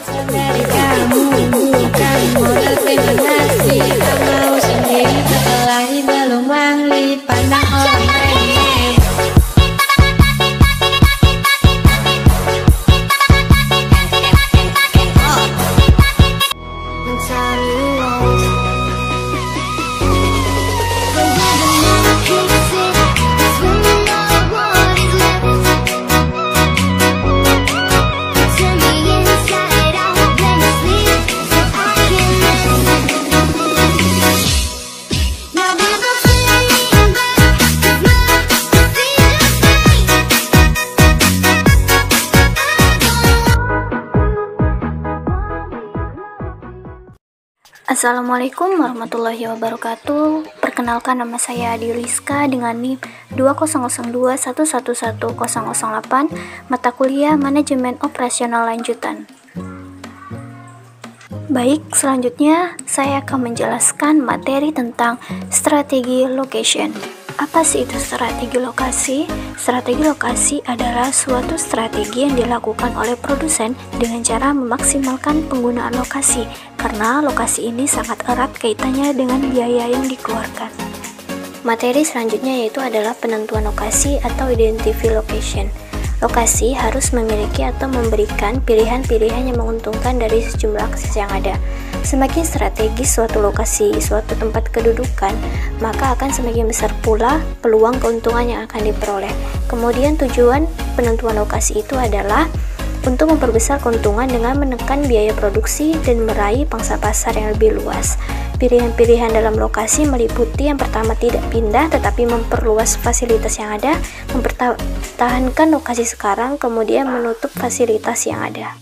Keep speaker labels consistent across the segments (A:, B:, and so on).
A: Dari kamu bukan modal terima kasih. Tak mau sendiri berkelahi belum ahli. Pandang orang lain.
B: Assalamualaikum warahmatullahi wabarakatuh. Perkenalkan, nama saya Adi Rizka dengan NIM 2002111008, mata kuliah Manajemen Operasional Lanjutan. Baik, selanjutnya saya akan menjelaskan materi tentang strategi location. Apa sih itu strategi lokasi? Strategi lokasi adalah suatu strategi yang dilakukan oleh produsen dengan cara memaksimalkan penggunaan lokasi, karena lokasi ini sangat erat kaitannya dengan biaya yang dikeluarkan. Materi selanjutnya yaitu adalah penentuan lokasi atau identify location. Lokasi harus memiliki atau memberikan pilihan-pilihan yang menguntungkan dari sejumlah akses yang ada. Semakin strategis suatu lokasi, suatu tempat kedudukan, maka akan semakin besar pula peluang keuntungan yang akan diperoleh. Kemudian tujuan penentuan lokasi itu adalah untuk memperbesar keuntungan dengan menekan biaya produksi dan meraih pangsa pasar yang lebih luas. Pilihan-pilihan dalam lokasi meliputi yang pertama tidak pindah tetapi memperluas fasilitas yang ada, mempertahankan lokasi sekarang, kemudian menutup fasilitas yang ada.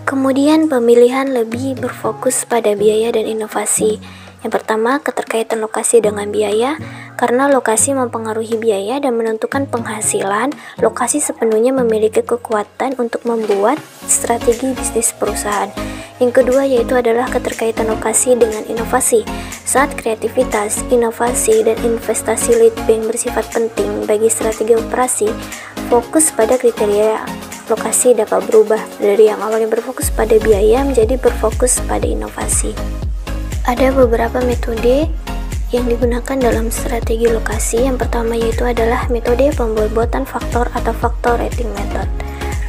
B: Kemudian pemilihan lebih berfokus pada biaya dan inovasi. Yang pertama, keterkaitan lokasi dengan biaya. Karena lokasi mempengaruhi biaya dan menentukan penghasilan, lokasi sepenuhnya memiliki kekuatan untuk membuat strategi bisnis perusahaan. Yang kedua yaitu adalah keterkaitan lokasi dengan inovasi. Saat kreativitas, inovasi, dan investasi lead bank bersifat penting bagi strategi operasi, fokus pada kriteria lokasi dapat berubah dari yang awalnya berfokus pada biaya menjadi berfokus pada inovasi. Ada beberapa metode yang digunakan dalam strategi lokasi. Yang pertama yaitu adalah metode pembobotan faktor atau factor rating method.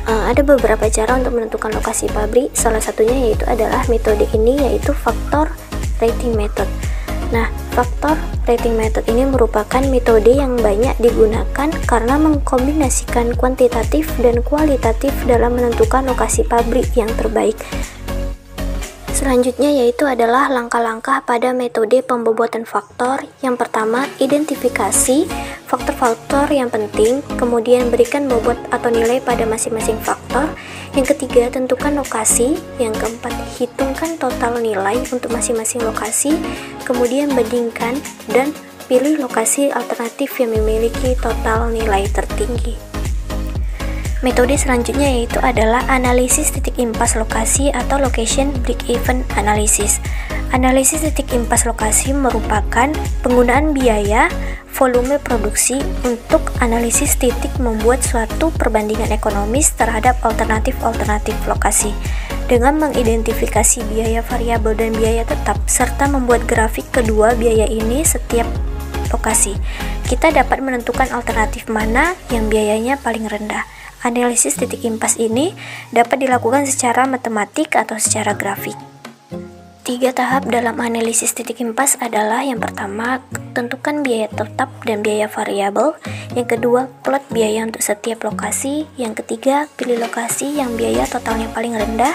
B: Ada beberapa cara untuk menentukan lokasi pabrik, salah satunya yaitu adalah metode ini yaitu factor rating method. Nah, factor rating method ini merupakan metode yang banyak digunakan karena mengkombinasikan kuantitatif dan kualitatif dalam menentukan lokasi pabrik yang terbaik. Selanjutnya yaitu adalah langkah-langkah pada metode pembobotan faktor. Yang pertama, identifikasi faktor-faktor yang penting, kemudian berikan bobot atau nilai pada masing-masing faktor. Yang ketiga, tentukan lokasi. Yang keempat, hitungkan total nilai untuk masing-masing lokasi, kemudian bandingkan dan pilih lokasi alternatif yang memiliki total nilai tertinggi. Metode selanjutnya yaitu adalah analisis titik impas lokasi atau location break-even analysis. Analisis titik impas lokasi merupakan penggunaan biaya, volume produksi untuk analisis titik membuat suatu perbandingan ekonomis terhadap alternatif-alternatif lokasi. Dengan mengidentifikasi biaya variabel dan biaya tetap, serta membuat grafik kedua biaya ini setiap lokasi, kita dapat menentukan alternatif mana yang biayanya paling rendah. Analisis titik impas ini dapat dilakukan secara matematik atau secara grafik. 3 tahap dalam analisis titik impas adalah yang pertama, tentukan biaya tetap dan biaya variabel. Yang kedua, plot biaya untuk setiap lokasi. Yang ketiga, pilih lokasi yang biaya totalnya paling rendah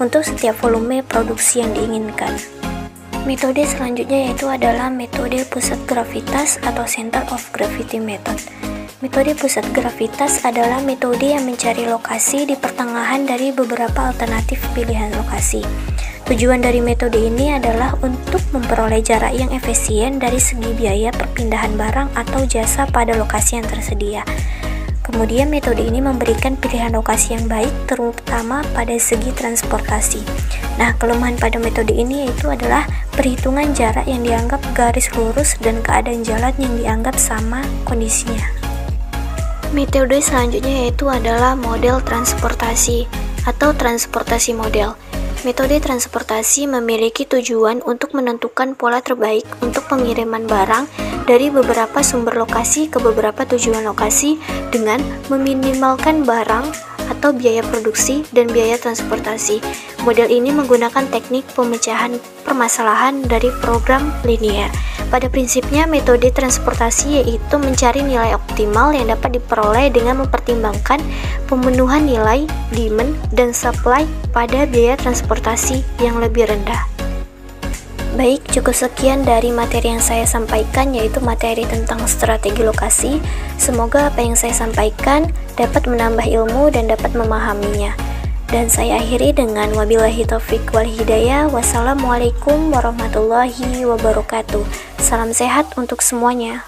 B: untuk setiap volume produksi yang diinginkan. Metode selanjutnya yaitu adalah metode pusat gravitas atau center of gravity method. Metode pusat gravitas adalah metode yang mencari lokasi di pertengahan dari beberapa alternatif pilihan lokasi. Tujuan dari metode ini adalah untuk memperoleh jarak yang efisien dari segi biaya perpindahan barang atau jasa pada lokasi yang tersedia. Kemudian metode ini memberikan pilihan lokasi yang baik, terutama pada segi transportasi. Nah, kelemahan pada metode ini yaitu adalah perhitungan jarak yang dianggap garis lurus dan keadaan jalan yang dianggap sama kondisinya. Metode selanjutnya yaitu adalah model transportasi. atau transportasi model. Metode transportasi memiliki tujuan untuk menentukan pola terbaik untuk pengiriman barang dari beberapa sumber lokasi ke beberapa tujuan lokasi dengan meminimalkan barang atau biaya produksi dan biaya transportasi. Model ini menggunakan teknik pemecahan permasalahan dari program linear. Pada prinsipnya, metode transportasi yaitu mencari nilai optimal yang dapat diperoleh dengan mempertimbangkan pemenuhan nilai, demand, dan supply pada biaya transportasi yang lebih rendah. Baik, cukup sekian dari materi yang saya sampaikan, yaitu materi tentang strategi lokasi. Semoga apa yang saya sampaikan dapat menambah ilmu dan dapat memahaminya. Dan saya akhiri dengan wabillahi taufik wal hidayah. Wassalamualaikum warahmatullahi wabarakatuh. Salam sehat untuk semuanya.